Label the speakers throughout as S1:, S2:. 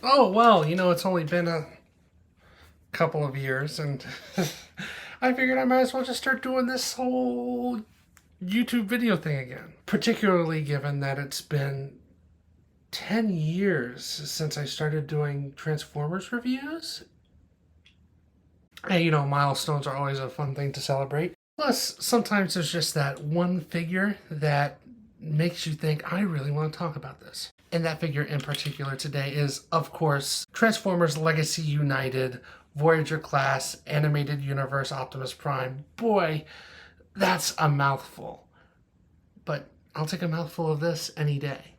S1: Oh, well, it's only been a couple of years, and I figured I might as well just start doing this whole YouTube video thing again. Particularly given that it's been 10 years since I started doing Transformers reviews. And, milestones are always a fun thing to celebrate. Plus, sometimes there's just that one figure that makes you think, I really want to talk about this. And that figure in particular today is, of course, Transformers Legacy United Voyager class animated universe Optimus Prime. Boy, that's a mouthful. But I'll take a mouthful of this any day.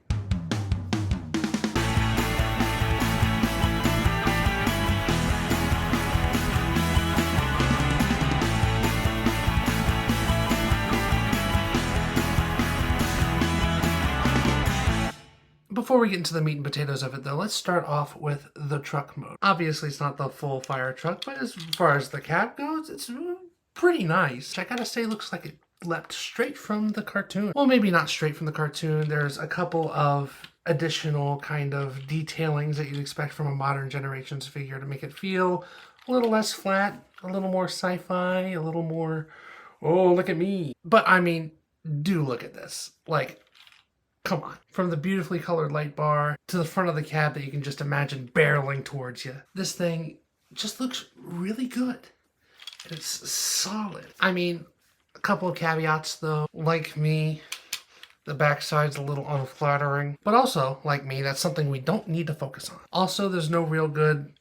S1: Before we get into the meat and potatoes of it, though, let's start off with the truck mode. Obviously, it's not the full fire truck, but as far as the cab goes, it's pretty nice. I gotta say, it looks like it leapt straight from the cartoon. Well, maybe not straight from the cartoon. There's a couple of additional kind of detailings that you'd expect from a modern generations figure to make it feel a little less flat, a little more sci-fi, a little more, oh, look at me. But I mean, do look at this. Like, come on. From the beautifully colored light bar to the front of the cab that you can just imagine barreling towards you. This thing just looks really good. It's solid. I mean, a couple of caveats though. Like me, the backside's a little unflattering. But also, like me, that's something we don't need to focus on. Also, there's no real good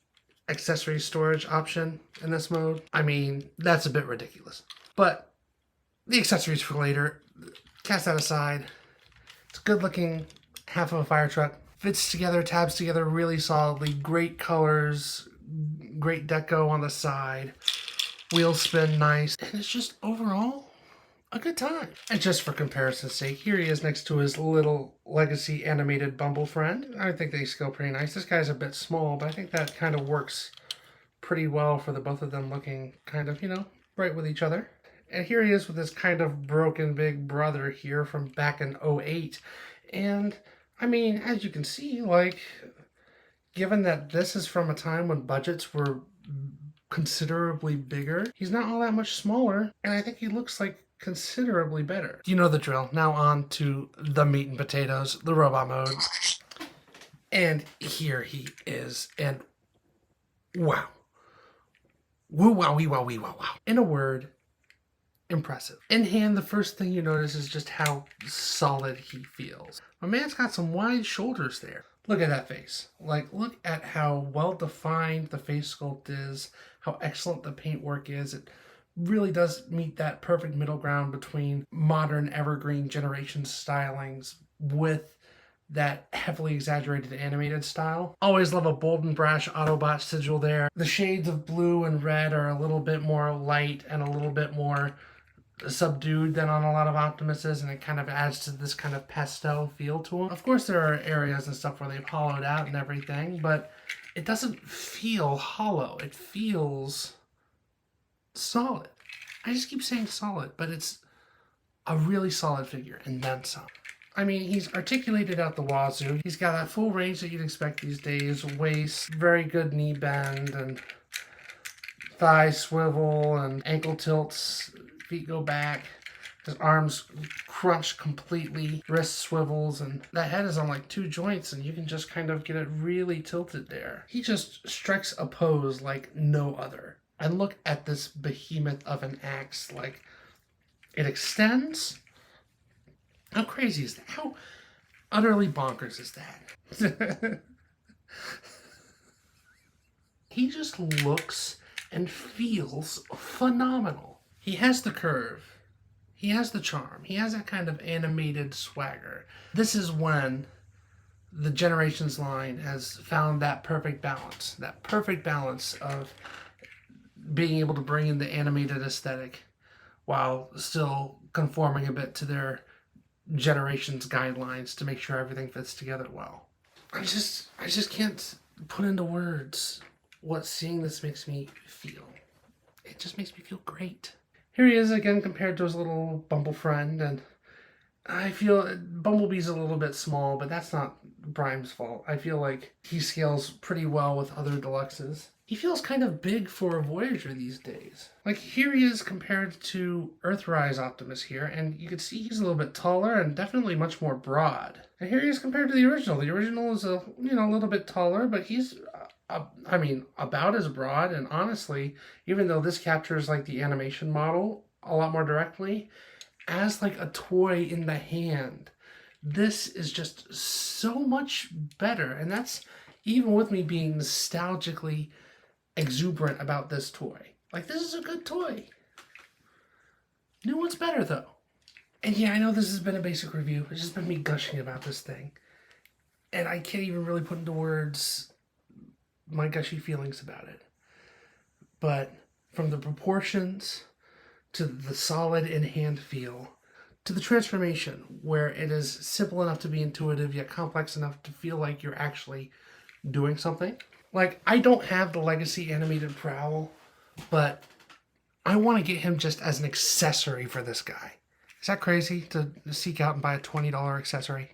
S1: accessory storage option in this mode. I mean, that's a bit ridiculous. But the accessories for later. Cast that aside. It's a good looking half of a fire truck. Fits together, tabs together really solidly. Great colors, great deco on the side. Wheels spin nice. And it's just overall a good time. And just for comparison's sake, here he is next to his little Legacy animated Bumble friend. I think they scale pretty nice. This guy's a bit small, but I think that kind of works pretty well for the both of them looking kind of, right with each other. And here he is with this kind of broken big brother here from back in '08. And, I mean, as you can see, like, given that this is from a time when budgets were considerably bigger, he's not all that much smaller. And I think he looks like considerably better. You know the drill. Now on to the meat and potatoes, the robot mode. And here he is. And wow. Woo, wow, wee, wow, wee, wow, wow. In a word, impressive. In hand, the first thing you notice is just how solid he feels. My man's got some wide shoulders there. Look at that face. Like, look at how well defined the face sculpt is, how excellent the paintwork is. It really does meet that perfect middle ground between modern evergreen generation stylings with that heavily exaggerated animated style. Always love a bold and brash Autobot sigil there. The shades of blue and red are a little bit more light and a little bit more subdued than on a lot of Optimuses, and it kind of adds to this kind of pastel feel to them. Of course, there are areas and stuff where they've hollowed out and everything, but it doesn't feel hollow. It feels solid. I just keep saying solid, but it's a really solid figure, and then some. I mean, he's articulated out the wazoo. He's got that full range that you'd expect these days. Waist, very good knee bend, and thigh swivel, and ankle tilts. Feet go back. His arms crunch completely. Wrist swivels, and that head is on like two joints, and you can just kind of get it really tilted there. He just strikes a pose like no other. And look at this behemoth of an axe. Like, it extends. How crazy is that? How utterly bonkers is that? He just looks and feels phenomenal. He has the curve. He has the charm. He has that kind of animated swagger. This is when the Generations line has found that perfect balance. That perfect balance of being able to bring in the animated aesthetic while still conforming a bit to their Generations guidelines to make sure everything fits together well. I just can't put into words what seeing this makes me feel. It just makes me feel great. Here he is again compared to his little Bumble friend, and I feel Bumblebee's a little bit small, but that's not Prime's fault. I feel like he scales pretty well with other deluxes. He feels kind of big for a Voyager these days. Like, here he is compared to Earthrise Optimus here, and you can see he's a little bit taller and definitely much more broad. And here he is compared to the original. The original is a little bit taller, but he's about as broad. And honestly, even though this captures like the animation model a lot more directly, as like a toy in the hand, this is just so much better. And that's even with me being nostalgically exuberant about this toy. Like, this is a good toy. New one's better though. And yeah, I know this has been a basic review. It's just been me gushing about this thing. And I can't even really put into words my gushy feelings about it. But from the proportions to the solid in-hand feel, to the transformation, where it is simple enough to be intuitive, yet complex enough to feel like you're actually doing something. Like, I don't have the Legacy animated Prowl, but I want to get him just as an accessory for this guy. Is that crazy to seek out and buy a $20 accessory?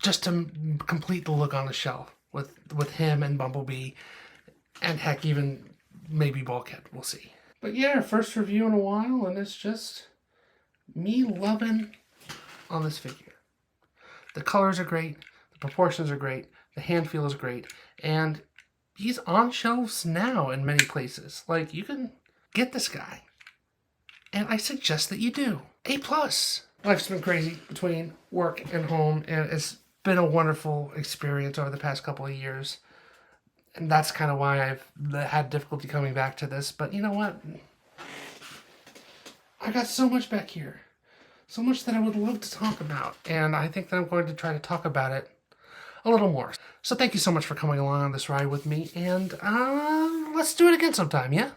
S1: Just to complete the look on the shelf with him and Bumblebee, and heck, even maybe Bulkhead. We'll see. But yeah, first review in a while, and it's just me loving on this figure. The colors are great, the proportions are great, the hand feel is great, and he's on shelves now in many places. Like, you can get this guy, and I suggest that you do. A+. Life's been crazy between work and home, and it's been a wonderful experience over the past couple of years. And that's kind of why I've had difficulty coming back to this. But you know what? I got so much back here. So much that I would love to talk about. And I think that I'm going to try to talk about it a little more. So thank you so much for coming along on this ride with me. And let's do it again sometime, yeah?